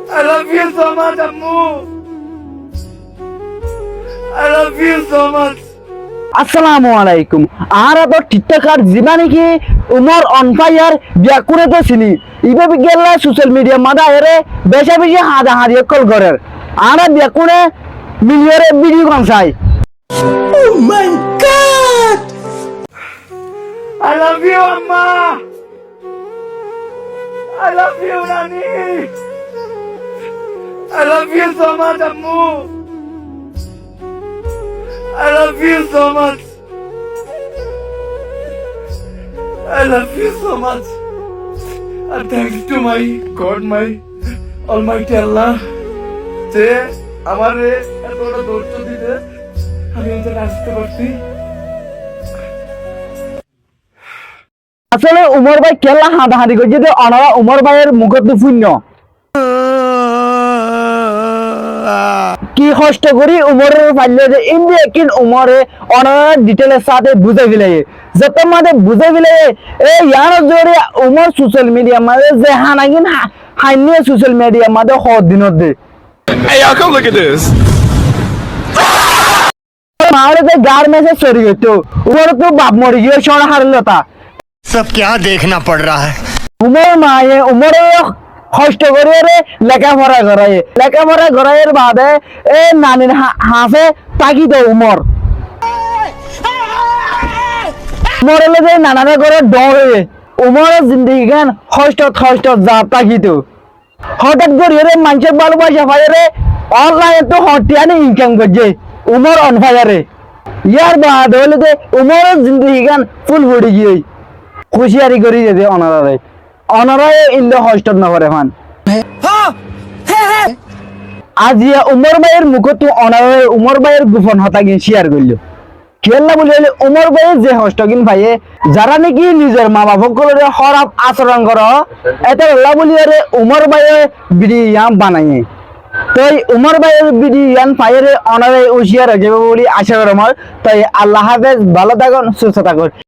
I love you so much, Ammu. I love you so much. আসসালামু আলাইকুম। আর তো TikToker জীবানি কি উমর অন ফায়ার বিয়া করে তো চিনি ইবে গেলা সোশ্যাল মিডিয়া মাদা এরে বেশা বেশি হাদা হারিয়ে কল করের আর বিয়া করে মিলিয়রে ভিডিও কম চাই। Oh my God! I love you, Amma. I love you, Nani. I love you so much, Ammu. I love you so much. I love you so much. And thanks to my God, my Almighty Allah, যে আমারে এতটা ধৈর্য দিতে আমি এটা আসতে পারছি। আসলে উমর ভাই কেলা হাদা হাদি করছে যে অনারা উমর ভাইয়ের মুখত শূন্য কি কষ্ট করি উমরের পাইলে যে ইন্ডিয়া কিন উমরে অনারা ডিটেলের সাথে বুঝে ফেলে যত মাঝে বুঝে ফেলে এই ইয়ার জোরে উমর সোশ্যাল মিডিয়া মাঝে যে হানাগিন হাইনিয়ে সোশ্যাল মিডিয়া মাঝে হদ দিনত দে। Hey, y'all, come look at this. মারে যে গার মেসে চুরি হইতো উমর তো বাপ মরে গিয়ে সর হারলো তা सब क्या देखना पड़ रहा है। উমর মায়ে উমরে কষ্ট করে রে লেখাপড়া করাইয়ের বাদে এ নানির হাফে তাকি তো উমর মরলে যে নানারে করে ডরে উমরের জিন্দগি গান কষ্ট যা তাকি তো হঠাৎ করে রে মানুষের ভালোবাসা ফায়ারে অনলাইনে তো হটিয়ানি ইনকাম করছে উমর অন ফায়ারে ইয়ার বাদ হলে যে উমরের জিন্দগি গান ফুল ভরে গিয়ে খুশিয়ারি করি যেতে অনারায় ইল্লে হস্ট না করে ফান আজি উমর ভাইয়ের মুখে তো অনারায় উমর ভাইয়ের গোপন হতা গিয়ে শেয়ার করলো খেলনা বলি হলে উমর ভাইয়ের যে হস্টকিন ভাইয়ে যারা নাকি নিজের মা বাপক খারাপ আচরণ কর এত বলি উমর ভাইয়ের বিরিয়ান বানাইয়ে তো উমর ভাইয়ের বিরিয়ান ফাইয়ের অনারায় উশিয়ার হয়ে যাবে বলে আশা করি আমার তাই আল্লাহ হাফেজ ভালো থাকুন সুস্থ থাকুন।